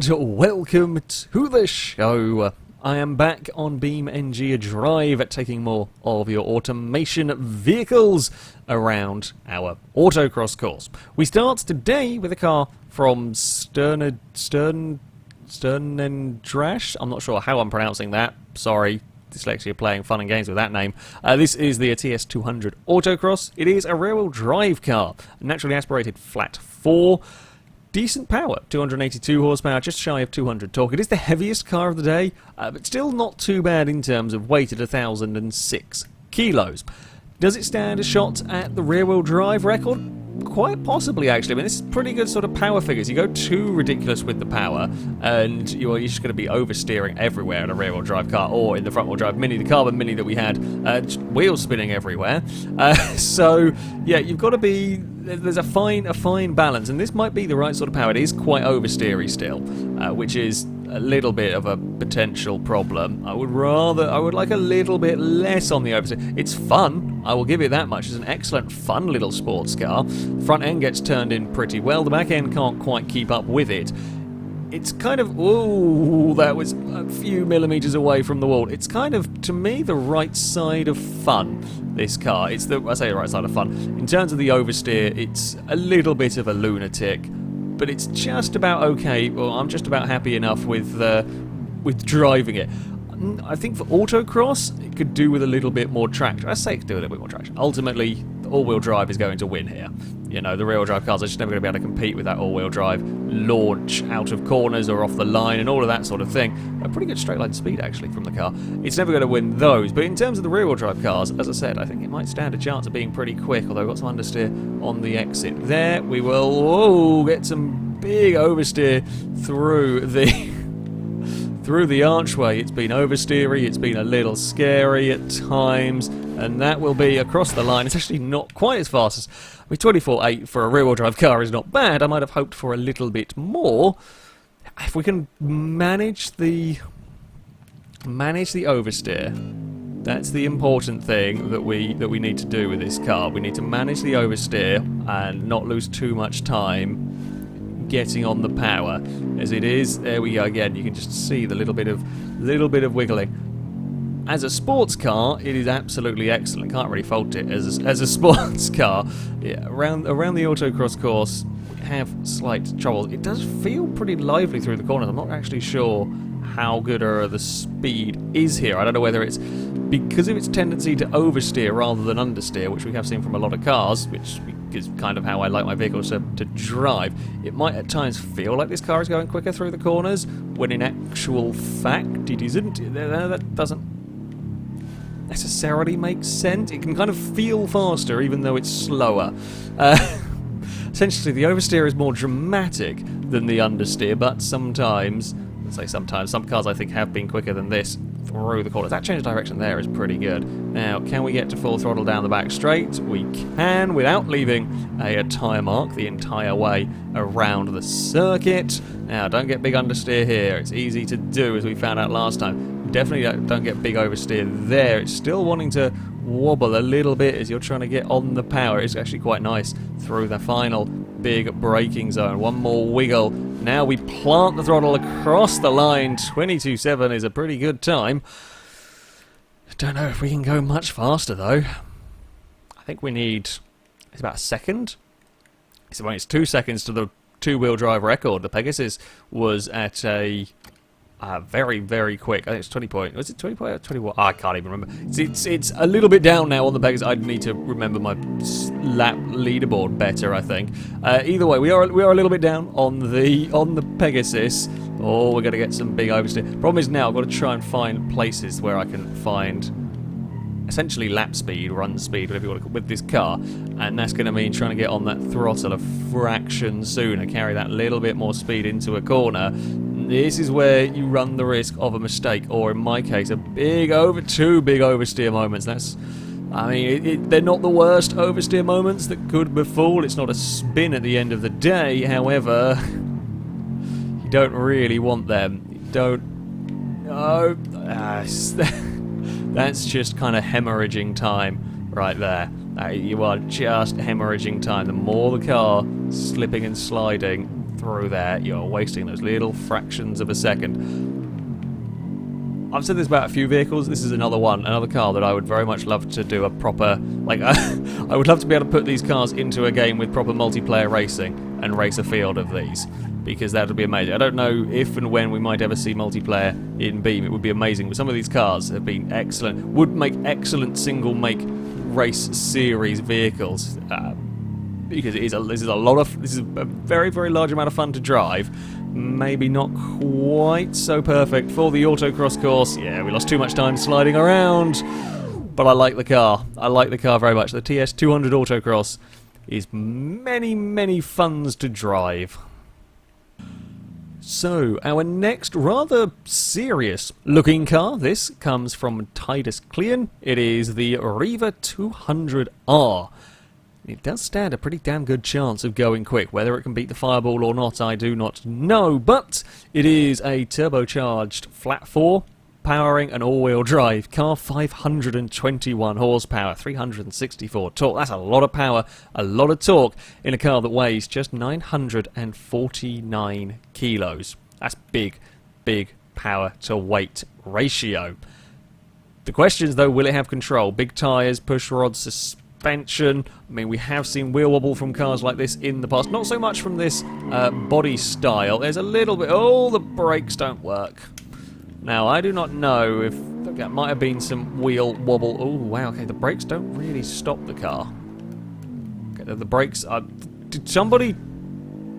and welcome to the show. I am back on BeamNG Drive, taking more of your automation vehicles around our autocross course. We start today with a car from Sternendrash. I'm not sure how I'm pronouncing that. Sorry, dyslexia playing fun and games with that name. This is the TS200 Autocross. It is a rear-wheel drive car, naturally aspirated flat 4. Decent power, 282 horsepower, just shy of 200 torque. It is the heaviest car of the day, but still not too bad in terms of weight at 1,006 kilos. Does it stand a shot at the rear-wheel drive record? Quite possibly, actually. I mean, this is pretty good sort of power figures. You go too ridiculous with the power, and you're just going to be oversteering everywhere in a rear-wheel drive car, or in the front-wheel drive Mini, the carbon Mini that we had, wheels spinning everywhere. So, yeah, you've got to be... There's a fine balance, and this might be the right sort of power. It is quite oversteery still, which is a little bit of a potential problem. I would like a little bit less on the oversteer. It's fun, I will give it that much. It's an excellent, fun little sports car. Front end gets turned in pretty well. The back end can't quite keep up with it. It's kind of, ooh, that was a few millimeters away from the wall. It's kind of, to me, the right side of fun, this car. I say the right side of fun. In terms of the oversteer, it's a little bit of a lunatic, but it's just about okay. Well, I'm just about happy enough with driving it. I think for autocross, it could do with a little bit more traction. I say it could do with a little bit more traction. Ultimately, the all-wheel drive is going to win here. You know, the rear-wheel drive cars are just never going to be able to compete with that all-wheel drive launch out of corners or off the line and all of that sort of thing. A pretty good straight-line speed, actually, from the car. It's never going to win those. But in terms of the rear-wheel drive cars, as I said, I think it might stand a chance of being pretty quick, although we've got some understeer on the exit. There, we will get some big oversteer through the archway. It's been oversteery, it's been a little scary at times, and that will be across the line. It's actually not quite as fast as... I mean, 24.8 for a rear-wheel drive car is not bad. I might have hoped for a little bit more. If we can manage the oversteer, that's the important thing that we need to do with this car. We need to manage the oversteer and not lose too much time getting on the power. As it is, there we go again. You can just see the little bit of wiggling. As a sports car, it is absolutely excellent. Can't really fault it as a sports car. Yeah, around the autocross course, we have slight trouble. It does feel pretty lively through the corners. I'm not actually sure how good the speed is here. I don't know whether it's because of its tendency to oversteer rather than understeer, which we have seen from a lot of cars, which is kind of how I like my vehicles to drive. It might at times feel like this car is going quicker through the corners, when in actual fact it isn't. That doesn't necessarily make sense. It can kind of feel faster even though it's slower. Essentially, the oversteer is more dramatic than the understeer, but sometimes, let's say sometimes, some cars I think have been quicker than this through the corners. That change of direction there is pretty good. Now, can we get to full throttle down the back straight? We can, without leaving a tyre mark the entire way around the circuit. Now, don't get big understeer here. It's easy to do, as we found out last time. Definitely don't get big oversteer there. It's still wanting to wobble a little bit as you're trying to get on the power. It's actually quite nice through the final big braking zone. One more wiggle. Now we plant the throttle across the line. 22.7 is a pretty good time. Don't know if we can go much faster though. I think we need... It's about a second. It's 2 seconds to the two-wheel drive record. The Pegasus was at a... very, very quick. I think it's 20 point. Was it 20 point or 21? I can't even remember. It's a little bit down now on the Pegasus. I'd need to remember my lap leaderboard better, I think. Either way, we are a little bit down on the Pegasus. Oh, we're going to get some big oversteer. Problem is now I've got to try and find places where I can find essentially lap speed, run speed, whatever you want to call it, with this car, and that's going to mean trying to get on that throttle a fraction sooner, carry that little bit more speed into a corner. This is where you run the risk of a mistake, or in my case, two big oversteer moments. I mean, they're not the worst oversteer moments that could befall. It's not a spin at the end of the day. However, you don't really want them. You don't. No, that's just kind of hemorrhaging time right there. You are just hemorrhaging time. The more the car slipping and sliding, through there, you're wasting those little fractions of a second. I've said this about a few vehicles. This is another one, another car that I would very much love to do a proper, like, I would love to be able to put these cars into a game with proper multiplayer racing and race a field of these, because that would be amazing. I don't know if and when we might ever see multiplayer in Beam. It would be amazing, but some of these cars have been excellent, would make excellent single-make race series vehicles, because this is a very, very large amount of fun to drive. Maybe not quite so perfect for the autocross course. Yeah, we lost too much time sliding around, but I like the car. I like the car very much. The TS200 autocross is many, many funs to drive. So, our next rather serious looking car, this comes from Titus Clean. It is the Riva 200R. It does stand a pretty damn good chance of going quick. Whether it can beat the Fireball or not, I do not know. But it is a turbocharged flat 4, powering an all-wheel drive car, 521 horsepower, 364 torque. That's a lot of power, a lot of torque in a car that weighs just 949 kilos. That's big, big power to weight ratio. The question is, though, will it have control? Big tyres, push rods, suspension. I mean, we have seen wheel wobble from cars like this in the past. Not so much from this body style. There's a little bit... Oh, the brakes don't work. Now, I do not know if... That might have been some wheel wobble. Oh, wow, okay, the brakes don't really stop the car. Okay, the brakes are... Did somebody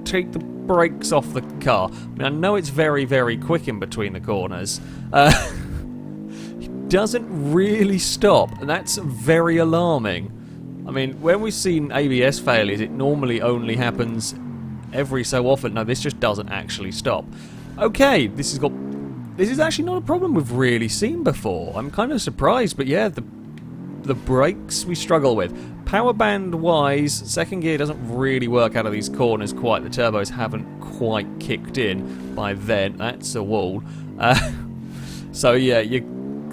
take the brakes off the car? I mean, I know it's very, very quick in between the corners. It doesn't really stop, and that's very alarming. I mean, when we've seen ABS failures, it normally only happens every so often. No, this just doesn't actually stop. Okay, this is actually not a problem we've really seen before. I'm kind of surprised, but yeah, the brakes we struggle with. Power band wise, second gear doesn't really work out of these corners quite. The turbos haven't quite kicked in by then. That's a wall. So yeah,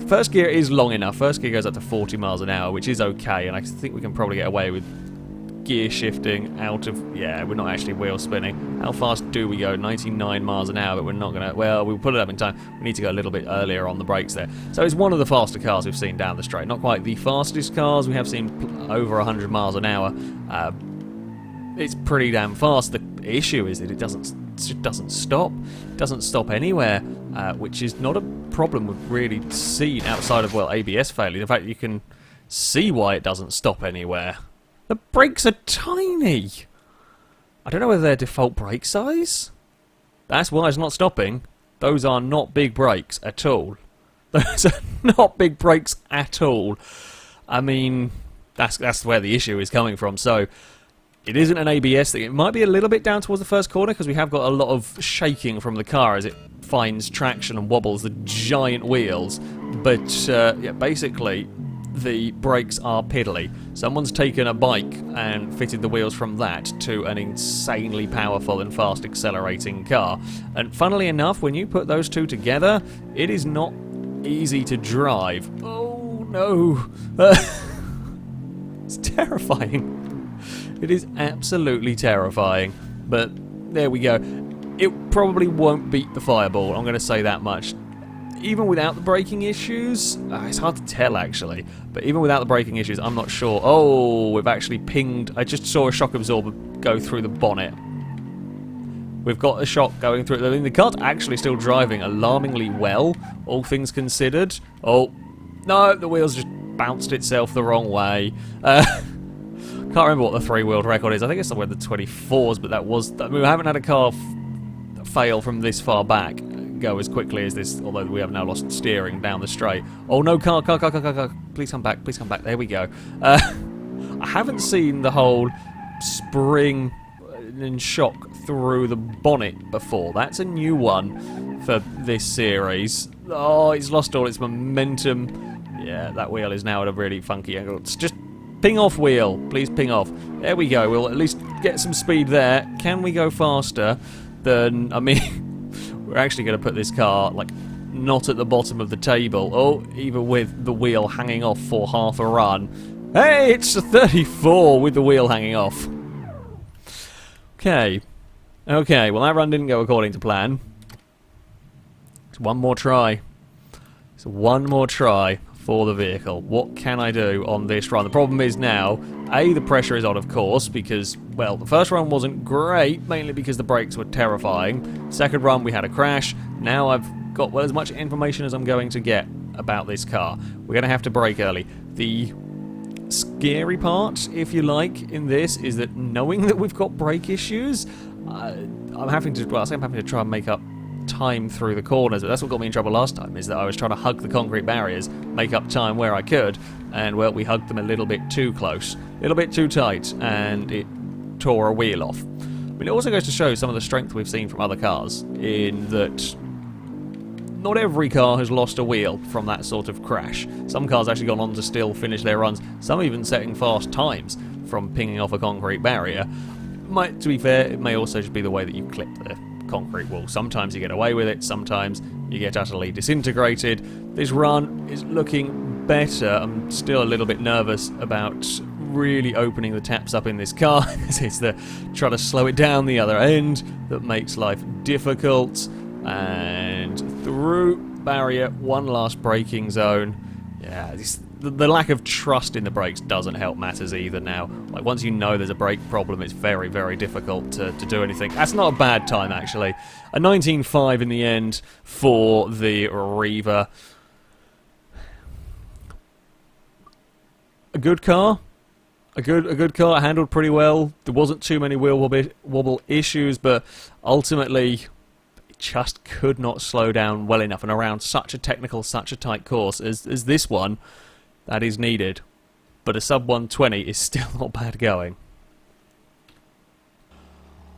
first gear is long enough. First gear goes up to 40 miles an hour, which is okay, and I think we can probably get away with gear shifting out of... Yeah, we're not actually wheel spinning. How fast do we go? 99 miles an hour, but we're not going to... Well, we'll put it up in time. We need to go a little bit earlier on the brakes there. So it's one of the faster cars we've seen down the straight. Not quite the fastest cars. We have seen over 100 miles an hour. It's pretty damn fast. The issue is that it doesn't stop. It doesn't stop anywhere, which is not a problem we've really seen outside of, well, ABS failure. In fact, you can see why it doesn't stop anywhere. The brakes are tiny. I don't know whether they're default brake size. That's why it's not stopping. Those are not big brakes at all. Those are not big brakes at all. I mean, that's where the issue is coming from. So it isn't an ABS thing. It might be a little bit down towards the first corner because we have got a lot of shaking from the car as it finds traction and wobbles the giant wheels. But yeah, basically the brakes are piddly. Someone's taken a bike and fitted the wheels from that to an insanely powerful and fast accelerating car. And funnily enough, when you put those two together, it is not easy to drive. Oh no! It's terrifying. It is absolutely terrifying. But there we go. It probably won't beat the Fireball, I'm going to say that much. Even without the braking issues, it's hard to tell actually, but even without the braking issues, I'm not sure. Oh, we've actually pinged. I just saw a shock absorber go through the bonnet. We've got a shock going through. I mean, the car's actually still driving alarmingly well, all things considered. Oh, no, the wheels just bounced itself the wrong way. Can't remember what the three-wheeled record is. I think it's somewhere in the 24s, but that was... I mean, we haven't had a car fail from this far back go as quickly as this, although we have now lost steering down the straight. Oh no, car, please come back, there we go. I haven't seen the whole spring and shock through the bonnet before. That's a new one for this series. Oh, it's lost all its momentum. Yeah, that wheel is now at a really funky angle. It's just ping off wheel, please ping off. There we go, we'll at least get some speed there. Can we go faster than, I mean... We're actually going to put this car, like, not at the bottom of the table. Oh, even with the wheel hanging off for half a run. Hey, it's a 34 with the wheel hanging off. Okay. Okay, well that run didn't go according to plan. It's one more try. It's one more try for the vehicle. What can I do on this run? The problem is now, A, the pressure is on, of course, because, well, the first run wasn't great, mainly because the brakes were terrifying. Second run, we had a crash. Now I've got, well, as much information as I'm going to get about this car. We're going to have to brake early. The scary part, if you like, in this is that knowing that we've got brake issues, I'm having to try and make up time through the corners. But that's what got me in trouble last time, is that I was trying to hug the concrete barriers, make up time where I could, and, well, we hugged them a little bit too close, a little bit too tight, and it tore a wheel off. I mean, it also goes to show some of the strength we've seen from other cars, in that not every car has lost a wheel from that sort of crash. Some cars actually gone on to still finish their runs, some even setting fast times from pinging off a concrete barrier. To be fair, it may also just be the way that you clip the concrete wall. Sometimes you get away with it, sometimes you get utterly disintegrated. This run is looking better. I'm still a little bit nervous about really opening the taps up in this car. It's the trying to slow it down the other end that makes life difficult. And through barrier, one last braking zone. Yeah, the lack of trust in the brakes doesn't help matters either now. Like, once you know there's a brake problem, it's very, very difficult to do anything. That's not a bad time, actually. A 19.5 in the end for the Reaver. A good car. A good car, handled pretty well. There wasn't too many wheel wobble issues, but ultimately just could not slow down well enough, and around such a technical, such a tight course as this one, that is needed. But a sub 120 is still not bad going.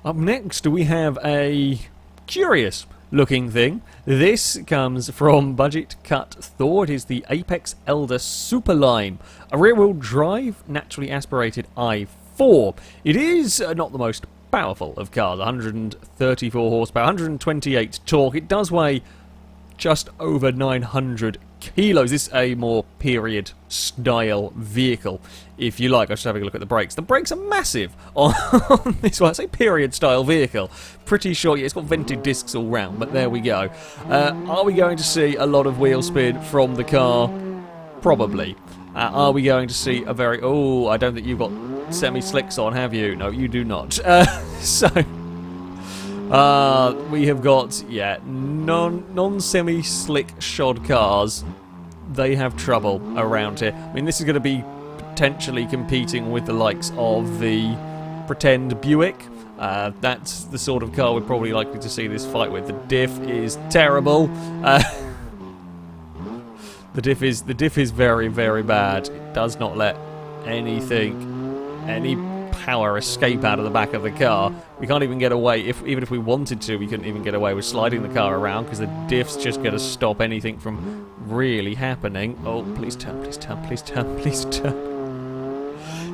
Up next we have a curious looking thing. This comes from Budget Cut Thor. It is the Apex Elder Superline, a rear-wheel drive, naturally aspirated i4. It is not the most powerful of cars, 134 horsepower, 128 torque. It does weigh just over 900 kilos. This is a more period style vehicle, if you like. I should have a look at the brakes. The brakes are massive on this one. It's a period style vehicle. Pretty sure, yeah, it's got vented discs all round, but there we go. Are we going to see a lot of wheel spin from the car? Probably. Are we going to see a very... Oh, I don't think you've got semi-slicks on, have you? No, you do not. We have got, yeah, non-semi-slick shod cars. They have trouble around here. I mean, this is going to be potentially competing with the likes of the pretend Buick. That's the sort of car we're probably likely to see this fight with. The diff is terrible. The diff is very, very bad. It does not let any power escape out of the back of the car. We can't even get away. Even if we wanted to, we couldn't even get away with sliding the car around, because the diff's just going to stop anything from really happening. Oh, please turn, please turn, please turn, please turn.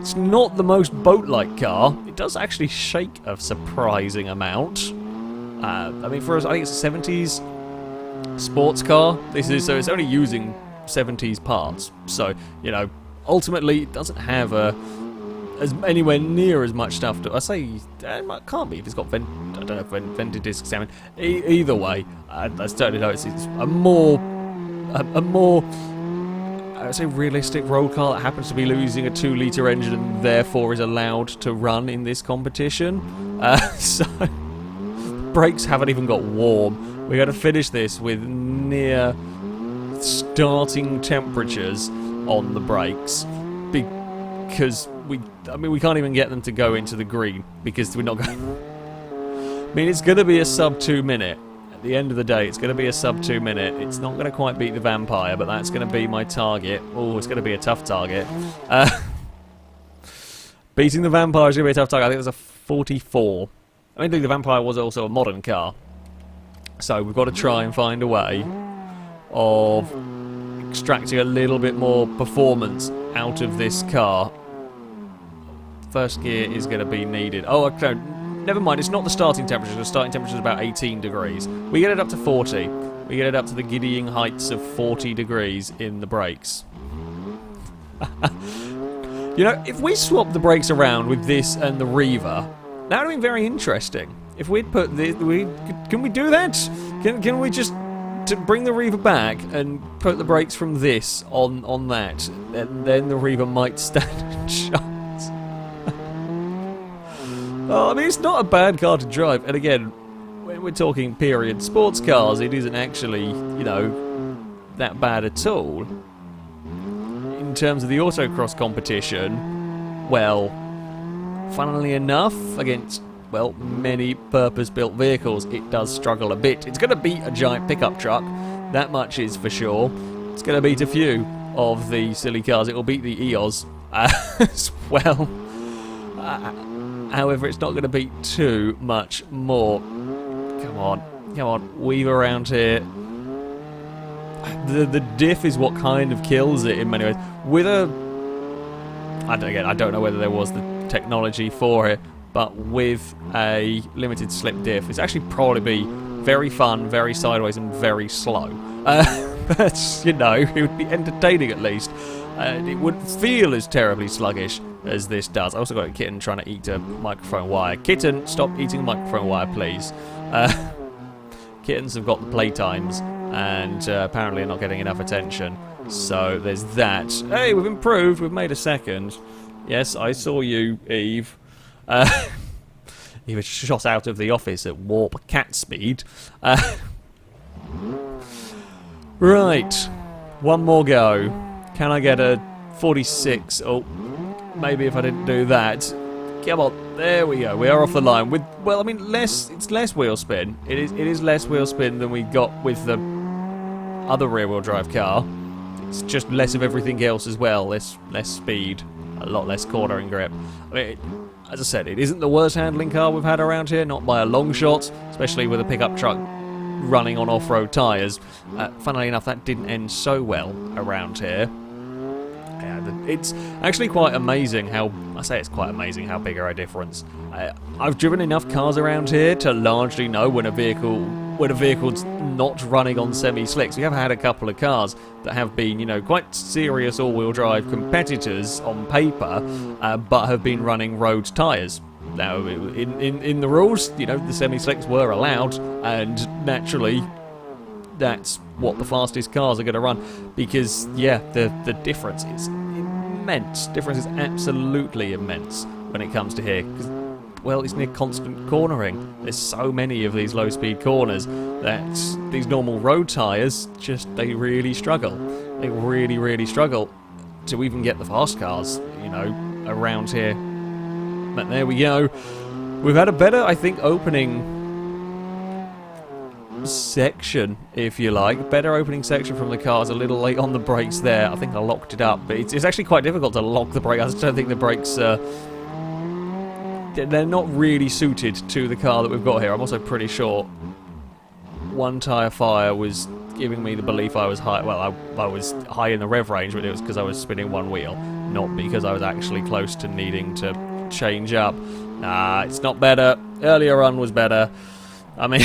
It's not the most boat-like car. It does actually shake a surprising amount. I mean, for us, I think it's a 70s sports car. So it's only using 70s parts. So, you know, ultimately, it doesn't have anywhere near as much stuff to... I say, it can't be if it's got I don't know if vented discs. I mean, either way, I certainly know it's a more I would say realistic road car that happens to be losing a 2-litre engine and therefore is allowed to run in this competition. So brakes haven't even got warm. We're going to finish this with near starting temperatures on the brakes, because we can't even get them to go into the green, because we're not going... I mean, it's going to be a sub 2 minute. At the end of the day, it's going to be a sub 2 minute. It's not going to quite beat the Vampire, but that's going to be my target. Oh, it's going to be a tough target. Beating the Vampire is going to be a tough target. I think it was a 44. I think the Vampire was also a modern car. So we've got to try and find a way of extracting a little bit more performance out of this car. First gear is going to be needed. Oh, okay, never mind. It's not the starting temperature. The starting temperature is about 18 degrees. We get it up to 40. We get it up to the giddying heights of 40 degrees in the brakes. You know, if we swap the brakes around with this and the Reaver, that would have been very interesting. if we'd put this, can we do that? Can we just to bring the Reaver back and put the brakes from this on that, and then the Reaver might stand a chance. Oh, I mean, it's not a bad car to drive, and again, when we're talking period sports cars, it isn't actually, you know, that bad at all. In terms of the autocross competition, well, funnily enough, against, well, many purpose-built vehicles, it does struggle a bit. It's going to beat a giant pickup truck, that much is for sure. It's going to beat a few of the silly cars. It will beat the EOS as well. However, it's not going to beat too much more. Come on, weave around here. The diff is what kind of kills it in many ways. With a... I don't know whether there was the technology for it, but with a limited slip diff, it's actually probably be very fun, very sideways, and very slow. But, you know, it would be entertaining at least. It wouldn't feel as terribly sluggish as this does. I also got a kitten trying to eat a microphone wire. Kitten, stop eating microphone wire, please. Kittens have got the playtimes, and apparently are not getting enough attention. So there's that. Hey, we've improved. We've made a second. Yes, I saw you, Eve. He was shot out of the office at warp cat speed. Right. One more go. Can I get a 46? Oh, maybe if I didn't do that. Come on, there we go. We are off the line with, well, I mean, it's less wheel spin. It is less wheel spin than we got with the other rear-wheel drive car. It's just less of everything else as well. Less speed, a lot less cornering grip. I mean, as I said, it isn't the worst handling car we've had around here, not by a long shot, especially with a pickup truck running on off-road tyres. Funnily enough, that didn't end so well around here. It's actually quite amazing how, I say it's quite amazing how big are a difference. I've driven enough cars around here to largely know when a vehicle's not running on semi-slicks. We have had a couple of cars that have been, you know, quite serious all-wheel drive competitors on paper, but have been running road tyres. Now, in the rules, you know, the semi-slicks were allowed, and naturally, that's what the fastest cars are going to run, because, yeah, the difference is immense. Difference is absolutely immense when it comes to here, because, well, it's near constant cornering. There's so many of these low-speed corners that these normal road tyres just, they really struggle. They really, really struggle to even get the fast cars, you know, around here. But there we go. We've had a better, I think, opening section, if you like. Better opening section from the cars. A little late on the brakes there. I think I locked it up, but it's actually quite difficult to lock the brake. I just don't think the brakes they're not really suited to the car that we've got here. I'm also pretty sure one tyre fire was giving me the belief I was high. Well, I was high in the rev range, but it was because I was spinning one wheel, not because I was actually close to needing to change up. Nah, it's not better. Earlier on was better. I mean,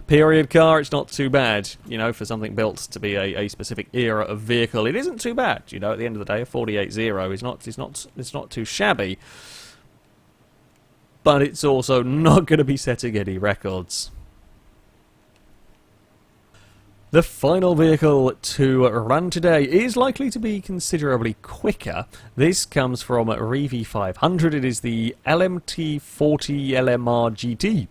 period car, it's not too bad, you know, for something built to be a specific era of vehicle. It isn't too bad, you know. At the end of the day, a 48.0 is not too shabby, but it's also not going to be setting any records. The final vehicle to run today is likely to be considerably quicker. This comes from Revi 500. It is the LMT40 LMR GT.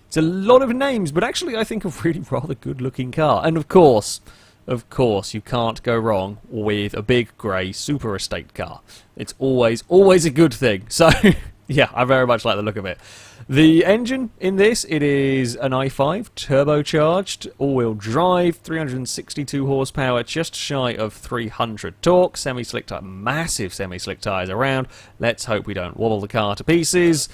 It's a lot of names, but actually I think a really rather good-looking car. And of course, you can't go wrong with a big grey super estate car. It's always a good thing. So, yeah, I very much like the look of it. The engine in this, it is an i5 turbocharged, all-wheel drive, 362 horsepower, just shy of 300 torque, semi-slick tyre, massive semi-slick tyres around. Let's hope we don't wobble the car to pieces.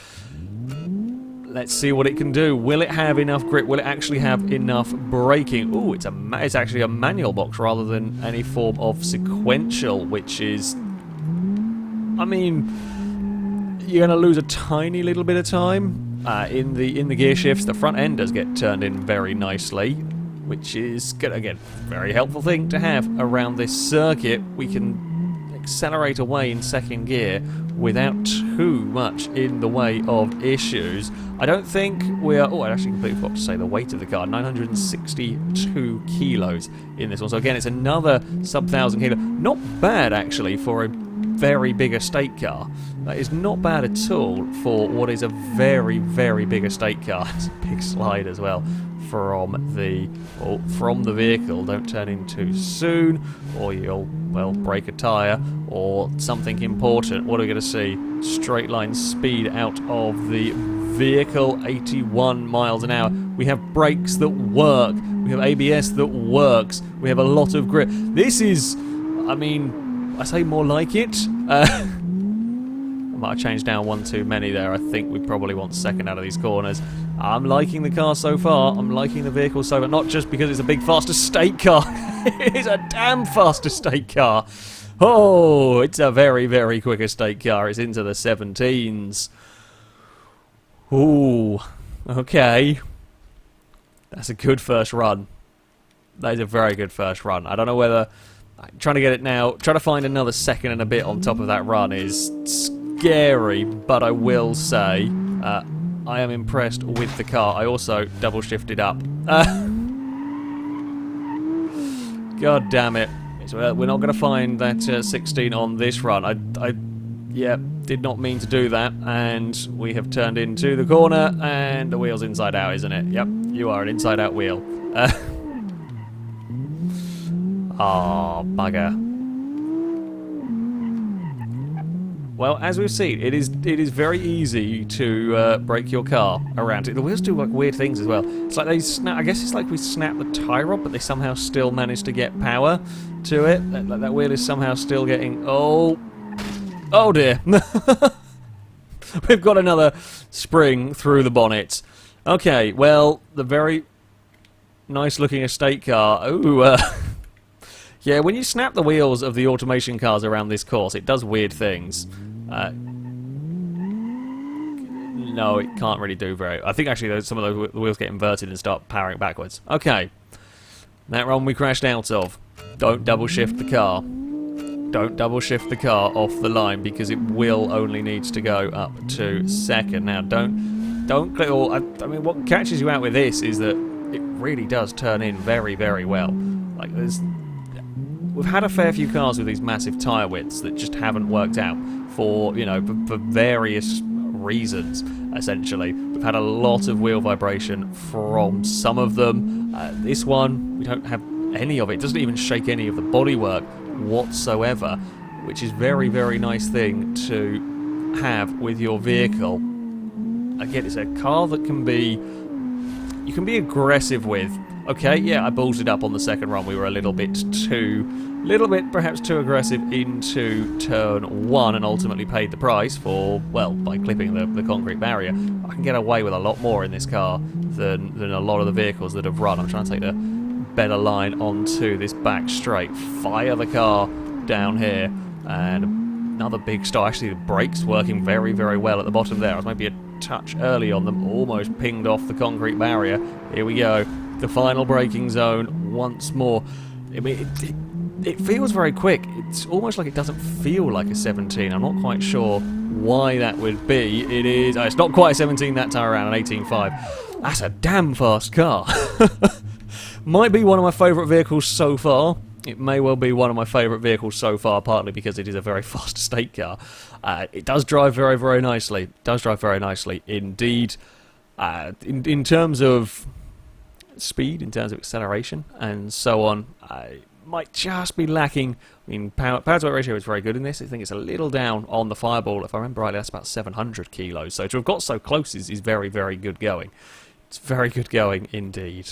Let's see what it can do. Will it have enough grip? Will it actually have enough braking? Ooh, it's actually a manual box rather than any form of sequential, which is, I mean, you're going to lose a tiny little bit of time in the gear shifts. The front end does get turned in very nicely, which is, again, very helpful thing to have around this circuit. We can accelerate away in second gear without too much in the way of issues. I don't think we are... Oh, I actually completely forgot to say the weight of the car. 962 kilos in this one. So again, it's another sub-1,000 kilo. Not bad, actually, for a very big estate car. That is not bad at all for what is a very, very big estate car. It's a big slide as well from the vehicle. Don't turn in too soon, or you'll, well, break a tyre or something important. What are we going to see? Straight line speed out of the vehicle, 81 miles an hour. We have brakes that work. We have ABS that works. We have a lot of grip. This is, I mean, I say more like it. I might have changed down one too many there. I think we probably want second out of these corners. I'm liking the car so far. I'm liking the vehicle so far. Not just because it's a big, fast estate car. It's a damn fast estate car. Oh, it's a very, very quick estate car. It's into the 17s. Ooh, okay. That's a good first run. That is a very good first run. I don't know whether... Trying to get it now, trying to find another second and a bit on top of that run is scary, but I will say I am impressed with the car. I also double shifted up. God damn it. So, we're not going to find that 16 on this run. I did not mean to do that, and we have turned into the corner, and the wheel's inside out, isn't it? Yep, you are an inside out wheel. Oh, bugger. Well, as we've seen, it is very easy to break your car around it. The wheels do like weird things as well. It's like they snap. I guess it's like we snap the tyre up, but they somehow still manage to get power to it. That wheel is somehow still getting. Oh dear. We've got another spring through the bonnet. Okay, well, the very nice-looking estate car. Ooh. Yeah, when you snap the wheels of the automation cars around this course, it does weird things. No, it can't really do very... I think actually some of the wheels get inverted and start powering backwards. Okay. That run we crashed out of. Don't double shift the car. Don't double shift the car off the line because it will only needs to go up to second. Now, don't click... I mean, what catches you out with this is that it really does turn in very, very well. Like, we've had a fair few cars with these massive tyre widths that just haven't worked out for, you know, for various reasons, essentially. We've had a lot of wheel vibration from some of them. This one, we don't have any of it. It doesn't even shake any of the bodywork whatsoever, which is very, very nice thing to have with your vehicle. Again, it's a car that can be... you can be aggressive with. Okay, yeah, I ballsed it up on the second run. We were a little bit perhaps too aggressive into turn one and ultimately paid the price for, well, by clipping the concrete barrier. I can get away with a lot more in this car than a lot of the vehicles that have run. I'm trying to take the better line onto this back straight. Fire the car down here. And another big start. Actually, the brakes working very, very well at the bottom there. I was maybe a touch early on them. Almost pinged off the concrete barrier. Here we go. The final braking zone once more. I mean, it feels very quick. It's almost like it doesn't feel like a 17. I'm not quite sure why that would be. It is... it's not quite a 17 that time around, an 18.5. That's a damn fast car. Might be one of my favourite vehicles so far. It may well be one of my favourite vehicles so far, partly because it is a very fast estate car. It does drive very, very nicely. It does drive very nicely indeed. In terms of speed, in terms of acceleration, and so on, might just be lacking. I mean, power to weight ratio is very good in this. I think it's a little down on the Fireball. If I remember rightly, that's about 700 kilos. So to have got so close is very, very good going. It's very good going indeed.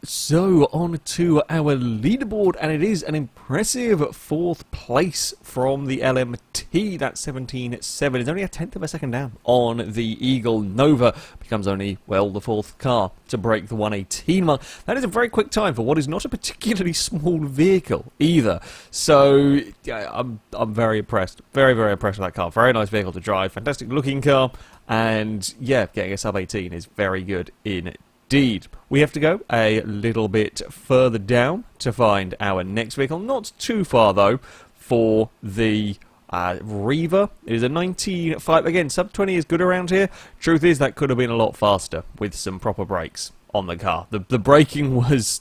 So, on to our leaderboard, and it is an impressive fourth place from the LMT. That's 17.7. It's only a tenth of a second down on the Eagle Nova. Becomes only, well, the fourth car to break the 118 mark. That is a very quick time for what is not a particularly small vehicle either. So, yeah, I'm very impressed. Very, very impressed with that car. Very nice vehicle to drive. Fantastic looking car. And, yeah, getting a sub-18 is very good indeed. indeed. We have to go a little bit further down to find our next vehicle. Not too far, though, for the Reaver. It is a 19.5. Again, sub 20 is good around here. Truth is, that could have been a lot faster with some proper brakes on the car. The braking was,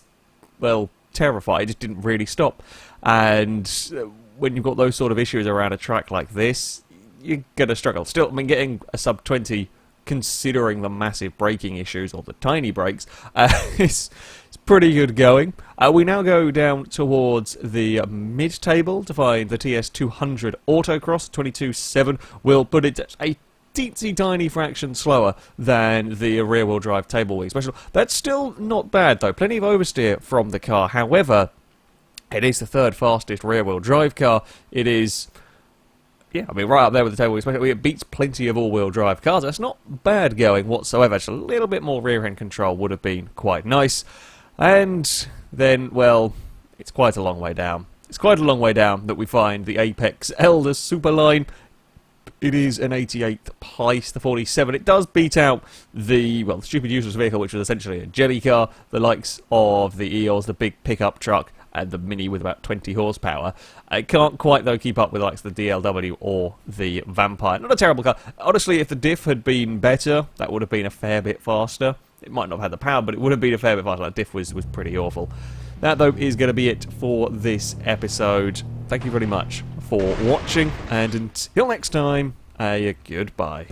well, terrifying. It just didn't really stop. And when you've got those sort of issues around a track like this, you're going to struggle. Still, I mean, getting a sub 20, considering the massive braking issues, or the tiny brakes, it's pretty good going. We now go down towards the mid-table to find the TS200 Autocross. 22.7 will put it a teensy tiny fraction slower than the rear-wheel drive table wheel special. That's still not bad, though. Plenty of oversteer from the car. However, it is the third fastest rear-wheel drive car. It is... yeah, I mean, right up there with the table, especially it beats plenty of all-wheel drive cars. That's not bad going whatsoever. Just a little bit more rear-end control would have been quite nice. And then, well, it's quite a long way down. It's quite a long way down that we find the Apex Elder Superline. It is an 88th place, the 47. It does beat out the, well, the stupid useless vehicle, which was essentially a jelly car, the likes of the Eels, the big pickup truck, and the Mini with about 20 horsepower. It can't quite, though, keep up with the likes of the DLW or the Vampire. Not a terrible car. Honestly, if the diff had been better, that would have been a fair bit faster. It might not have had the power, but it would have been a fair bit faster. That diff was pretty awful. That, though, is going to be it for this episode. Thank you very much for watching, and until next time, goodbye.